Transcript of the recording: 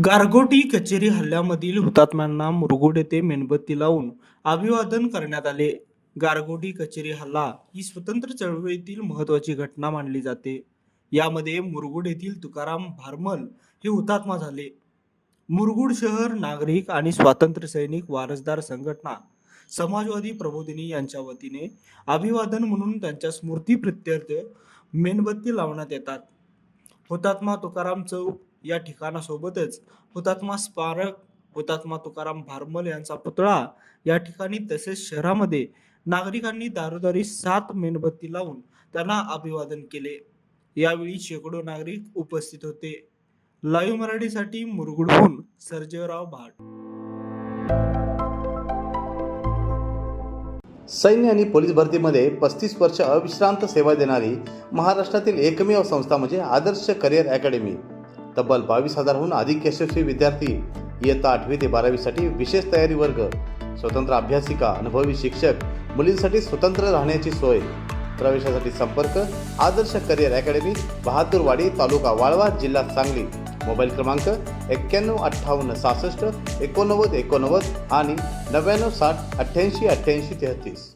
गारगोटी कचेरी हल्ल्यामधील हुतात्म्यांना मुरगुड येथे मेणबत्ती लावून अभिवादन करण्यात आले. गारगोटी कचेरी हल्ला ही स्वतंत्र चळवळीतील महत्त्वाची घटना मानली जाते. यामध्ये मुरगुड येथील तुकाराम भारमल हे हुतात्मा झाले. मुरगुड शहर नागरिक आणि स्वातंत्र्य सैनिक वारसदार संघटना समाजवादी प्रबोधिनी यांच्या वतीने अभिवादन म्हणून त्यांच्या स्मृतीप्रित्यर्थ मेणबत्ती लावण्यात येतात. हुतात्मा तुकाराम चौक या ठिकाणासोबतच हुतात्मा स्मारक, हुतात्मा तुकाराम भारमल यांचा पुतळा या ठिकाणी तसेच शहरामध्ये नागरिकांनी दारोदारी 7 मेणबत्ती लावून त्यांना अभिवादन केले. यावेळी शेकडो नागरिक उपस्थित होते. लाईव्ह मराठीसाठी मुरगुडहून सर्जेराव भाट. सैन्य आणि पोलीस भरतीमध्ये 35 वर्ष अविश्रांत सेवा देणारी महाराष्ट्रातील एकमेव संस्था म्हणजे आदर्श करिअर अकॅडमी. तब्बल 22,000हून अधिक यशस्वी विद्यार्थी इयत्ता 8वी ते 12वीसाठी विशेष तयारी वर्ग, स्वतंत्र अभ्यासिका, अनुभवी शिक्षक, मुलींसाठी स्वतंत्र राहण्याची सोय. प्रवेशासाठी संपर्क आदर्श करिअर अकॅडमी, बहादूरवाडी, तालुका वाळवा, जिल्हा सांगली. मोबाईल क्रमांक 915866 8989 आणि 9960 888833.